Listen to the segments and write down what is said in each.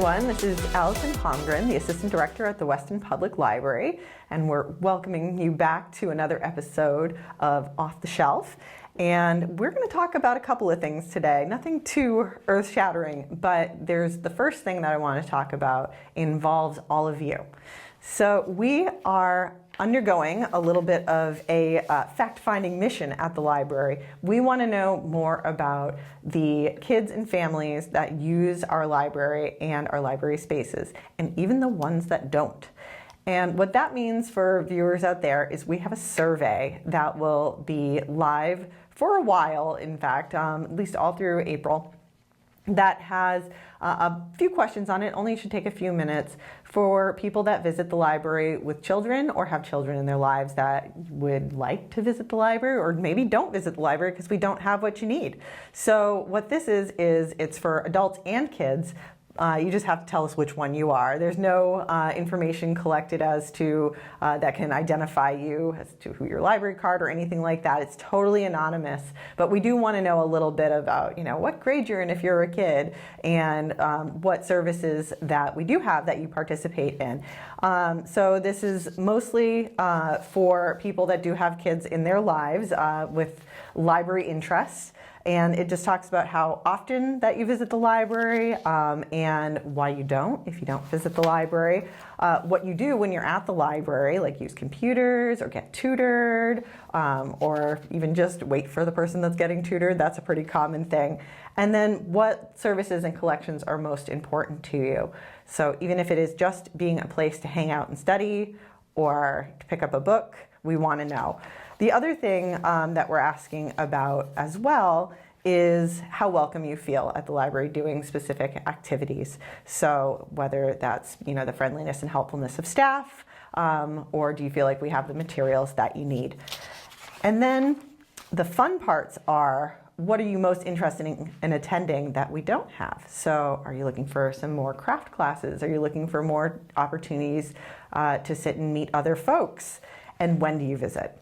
everyone. This is Allison Holmgren, the Assistant Director at the Weston Public Library, and we're welcoming you back to another episode of Off the Shelf. And we're going to talk about a couple of things today. Nothing too earth-shattering, but there's the first thing that I want to talk about involves all of you. So we are undergoing a little bit of a fact-finding mission at the library. We want to know more about the kids and families that use our library and our library spaces, and even the ones that don't. And what that means for viewers out there is we have a survey that will be live for a while, in fact, at least all through April, that has a few questions on it. Only should take a few minutes for people that visit the library with children or have children in their lives that would like to visit the library, or maybe don't visit the library because we don't have what you need. So what this is it's for adults and kids. You just have to tell us which one you are. There's no information collected as to that can identify you as to who your library card or anything like that. It's totally anonymous, but we do want to know a little bit about, what grade you're in if you're a kid, and what services that we do have that you participate in. So this is mostly for people that do have kids in their lives with library interests. And it just talks about how often that you visit the library and why you don't if you don't visit the library. What you do when you're at the library, like use computers or get tutored, or even just wait for the person that's getting tutored. That's a pretty common thing. And then what services and collections are most important to you. So even if it is just being a place to hang out and study or to pick up a book, we want to know. The other thing that we're asking about as well is how welcome you feel at the library doing specific activities. So whether that's the friendliness and helpfulness of staff, or do you feel like we have the materials that you need? And then the fun parts are, what are you most interested in attending that we don't have? So are you looking for some more craft classes? Are you looking for more opportunities to sit and meet other folks? And when do you visit?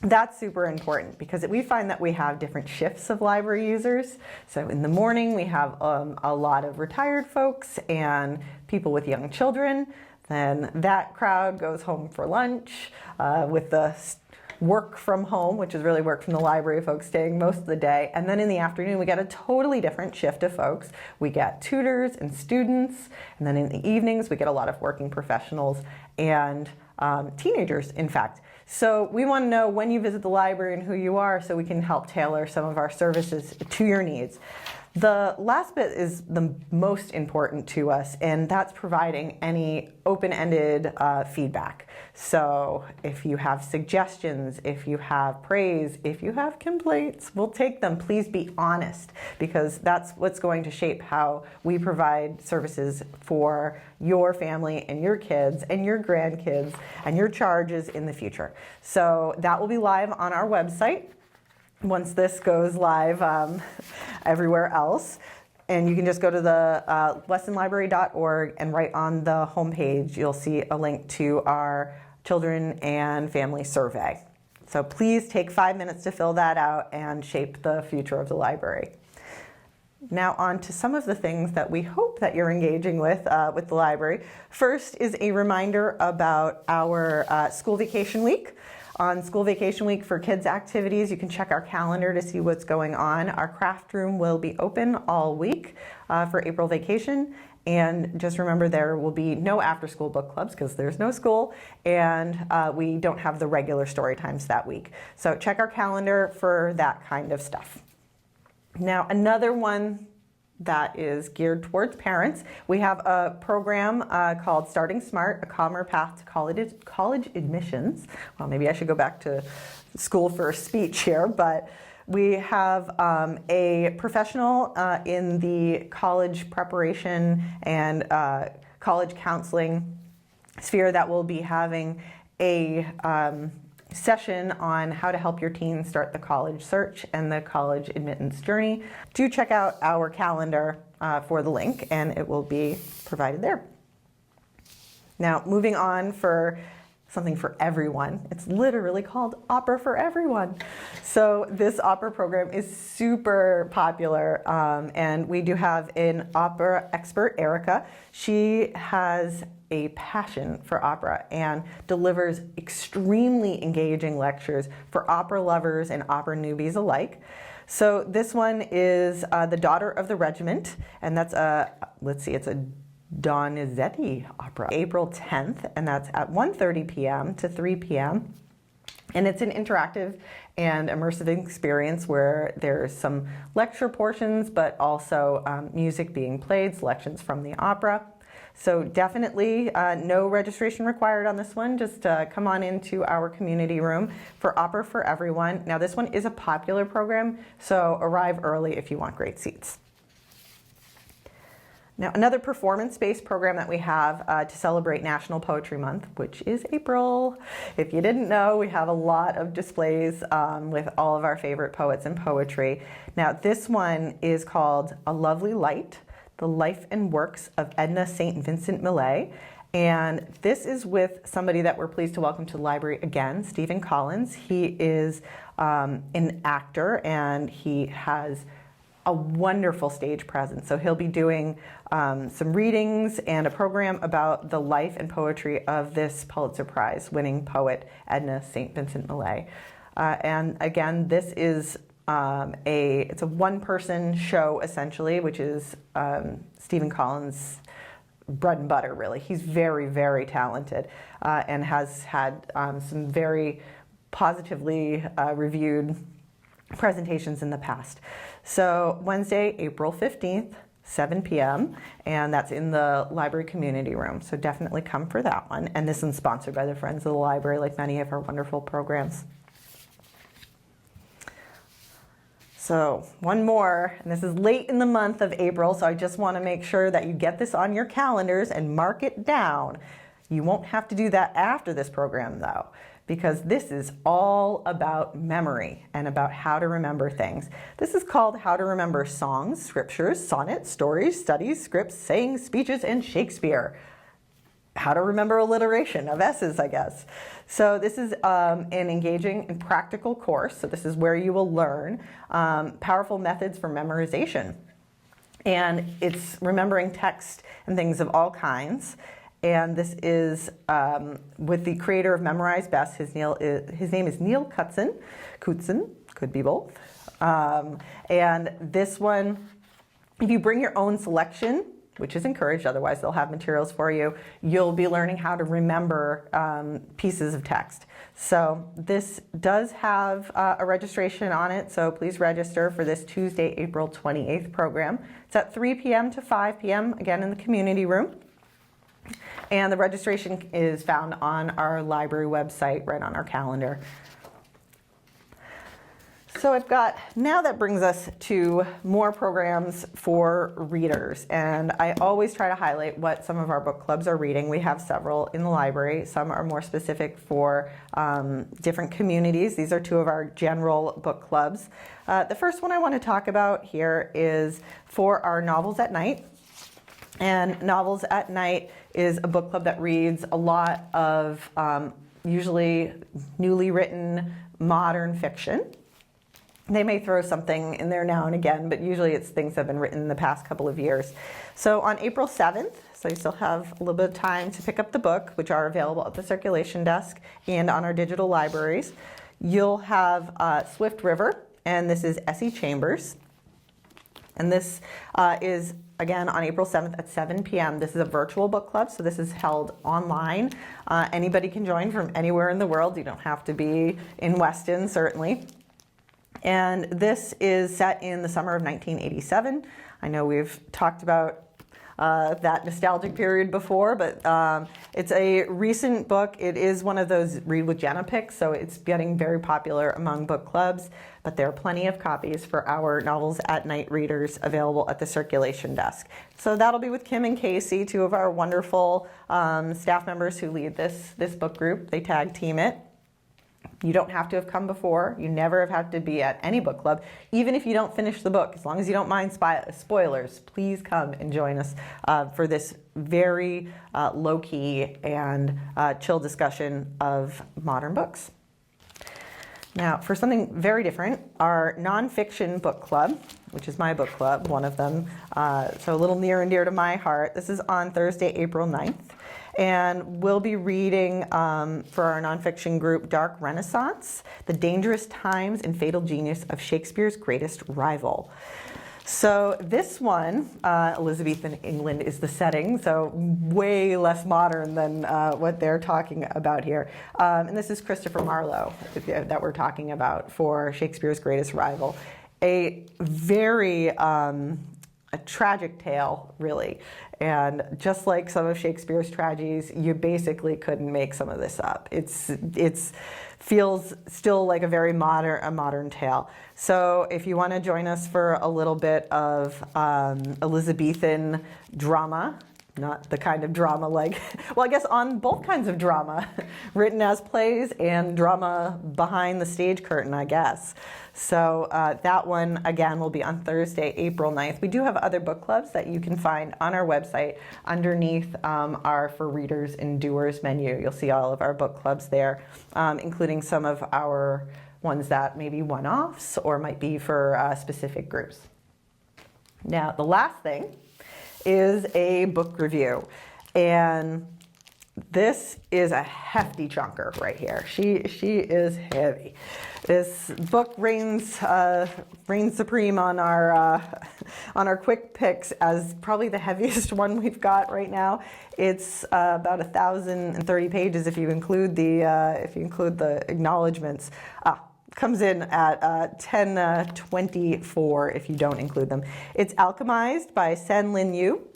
That's super important because we find that we have different shifts of library users. So in the morning, we have a lot of retired folks and people with young children. Then that crowd goes home for lunch with the work from home, which is really work from the library folks staying most of the day. And then in the afternoon, we get a totally different shift of folks. We get tutors and students. And then in the evenings, we get a lot of working professionals and teenagers, in fact. So we want to know when you visit the library and who you are so we can help tailor some of our services to your needs. The last bit is the most important to us, and that's providing any open-ended feedback. So if you have suggestions, if you have praise, if you have complaints, we'll take them. Please be honest, because that's what's going to shape how we provide services for your family and your kids and your grandkids and your charges in the future. So that will be live on our website once this goes live everywhere else. And you can just go to the westonlibrary.org, and right on the homepage you'll see a link to our children and family survey. So please take 5 minutes to fill that out and shape the future of the library. Now on to some of the things that we hope that you're engaging with the library. First is a reminder about our school vacation week. On school vacation week for kids activities, you can check our calendar to see what's going on. Our craft room will be open all week for April vacation. And just remember, there will be no after-school book clubs because there's no school, and we don't have the regular story times that week. So check our calendar for that kind of stuff. Now, another one that is geared towards parents. We have a program called Starting Smart, a calmer path to college admissions. Well, maybe I should go back to school for a speech here, but we have a professional in the college preparation and college counseling sphere that will be having a session on how to help your teen start the college search and the college admittance journey. Do check out our calendar for the link, and it will be provided there. Now, moving on for something for everyone. It's literally called Opera for Everyone. So this opera program is super popular, and we do have an opera expert, Erica. She has a passion for opera and delivers extremely engaging lectures for opera lovers and opera newbies alike. So this one is The Daughter of the Regiment, and that's it's a Donizetti opera, April 10th, and that's at 1:30 p.m. to 3 p.m. And it's an interactive and immersive experience where there's some lecture portions, but also music being played, selections from the opera. So definitely no registration required on this one. Just come on into our community room for Opera for Everyone. Now this one is a popular program, so arrive early if you want great seats. Now, another performance-based program that we have to celebrate National Poetry Month, which is April. If you didn't know, we have a lot of displays with all of our favorite poets and poetry. Now, this one is called A Lovely Light, The Life and Works of Edna St. Vincent Millay. And this is with somebody that we're pleased to welcome to the library again, Stephen Collins. He is an actor, and he has a wonderful stage presence. So he'll be doing some readings and a program about the life and poetry of this Pulitzer Prize winning poet, Edna St. Vincent Millay. And again, this is it's a one-person show essentially, which is Stephen Collins' bread and butter, really. He's very, very talented and has had some very positively reviewed presentations in the past. So Wednesday, April 15th, 7 p.m., and that's in the library community room. So definitely come for that one. And this is sponsored by the Friends of the Library, like many of our wonderful programs. So one more, and this is late in the month of April, so I just want to make sure that you get this on your calendars and mark it down. You won't have to do that after this program, though, because this is all about memory and about how to remember things. This is called How to Remember Songs, Scriptures, Sonnets, Stories, Studies, Scripts, Sayings, Speeches, and Shakespeare. How to remember alliteration of S's, I guess. So this is an engaging and practical course. So this is where you will learn powerful methods for memorization. And it's remembering text and things of all kinds. And this is with the creator of Memorize Best. His name is Neil Kutzen, could be both. And this one, if you bring your own selection, which is encouraged, otherwise they'll have materials for you, you'll be learning how to remember pieces of text. So this does have a registration on it, so please register for this Tuesday, April 28th program. It's at 3 p.m. to 5 p.m., again in the community room. And the registration is found on our library website, right on our calendar. So now that brings us to more programs for readers. And I always try to highlight what some of our book clubs are reading. We have several in the library. Some are more specific for different communities. These are two of our general book clubs. The first one I want to talk about here is for our Novels at Night. And Novels at Night is a book club that reads a lot of usually newly written modern fiction. They may throw something in there now and again, but usually it's things that have been written in the past couple of years. So on April 7th, so you still have a little bit of time to pick up the book, which are available at the circulation desk and on our digital libraries. You'll have Swift River, and this is S.E. Chambers. And this is, again, on April 7th at 7 p.m. This is a virtual book club, so this is held online. Anybody can join from anywhere in the world. You don't have to be in Weston, certainly. And this is set in the summer of 1987. I know we've talked about that nostalgic period before, but it's a recent book. It is one of those Read with Jenna picks, so it's getting very popular among book clubs. But there are plenty of copies for our Novels at Night readers available at the circulation desk. So that'll be with Kim and Casey, two of our wonderful staff members who lead this book group. They tag team it. You don't have to have come before. You never have had to be at any book club. Even if you don't finish the book, as long as you don't mind spoilers, please come and join us for this very low-key and chill discussion of modern books. Now, for something very different, our nonfiction book club, which is my book club, one of them, so a little near and dear to my heart. This is on Thursday, April 9th. And we'll be reading for our nonfiction group, Dark Renaissance, The Dangerous Times and Fatal Genius of Shakespeare's Greatest Rival. So this one, Elizabethan England is the setting, so way less modern than what they're talking about here. And this is Christopher Marlowe that we're talking about for Shakespeare's Greatest Rival. A very a tragic tale, really. And just like some of Shakespeare's tragedies, you basically couldn't make some of this up. It's feels still like a very modern tale. So if you want to join us for a little bit of Elizabethan drama, not the kind of drama like, well, I guess on both kinds of drama, written as plays and drama behind the stage curtain, I guess. So that one, again, will be on Thursday, April 9th. We do have other book clubs that you can find on our website underneath our For Readers and Doers menu. You'll see all of our book clubs there, including some of our ones that may be one-offs or might be for specific groups. Now, the last thing is a book review. And this is a hefty chunker right here. She is heavy. This book reigns supreme on our quick picks as probably the heaviest one we've got right now. It's about 1,030 pages if you include the acknowledgments. Comes in at 1024 if you don't include them. It's Alchemized by Sen Lin Yu,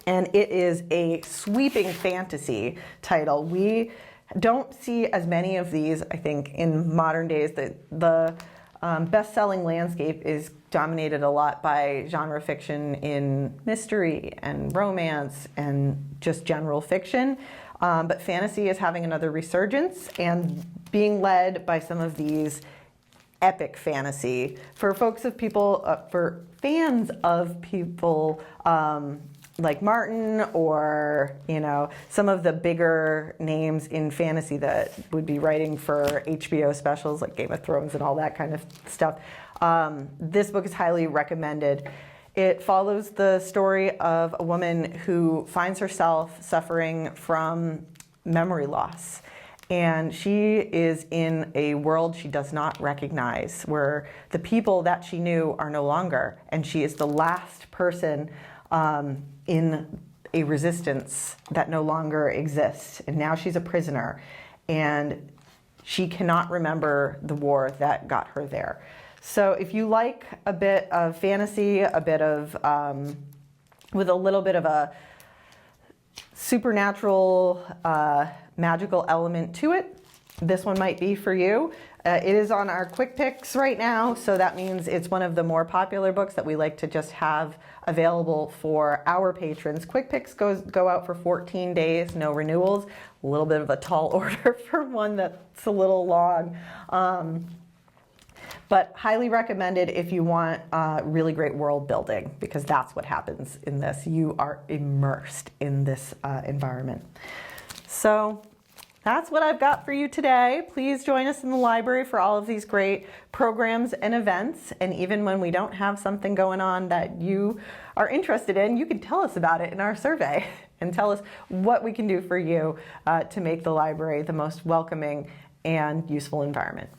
and it is a sweeping fantasy title. We don't see as many of these, I think, in modern days. The best-selling landscape is dominated a lot by genre fiction in mystery and romance and just general fiction. But fantasy is having another resurgence and being led by some of these epic fantasy for for fans of people like Martin or, some of the bigger names in fantasy that would be writing for HBO specials like Game of Thrones and all that kind of stuff. This book is highly recommended. It follows the story of a woman who finds herself suffering from memory loss. And she is in a world she does not recognize, where the people that she knew are no longer. And she is the last person in a resistance that no longer exists. And now she's a prisoner. And she cannot remember the war that got her there. So if you like a bit of fantasy, a bit of, with a little bit of a supernatural, magical element to it, this one might be for you. It is on our quick picks right now, so that means it's one of the more popular books that we like to just have available for our patrons. Quick picks go out for 14 days, no renewals. A little bit of a tall order for one that's a little long. But highly recommended if you want really great world building, because that's what happens in this. You are immersed in this environment. So that's what I've got for you today. Please join us in the library for all of these great programs and events. And even when we don't have something going on that you are interested in, you can tell us about it in our survey and tell us what we can do for you to make the library the most welcoming and useful environment.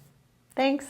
Thanks.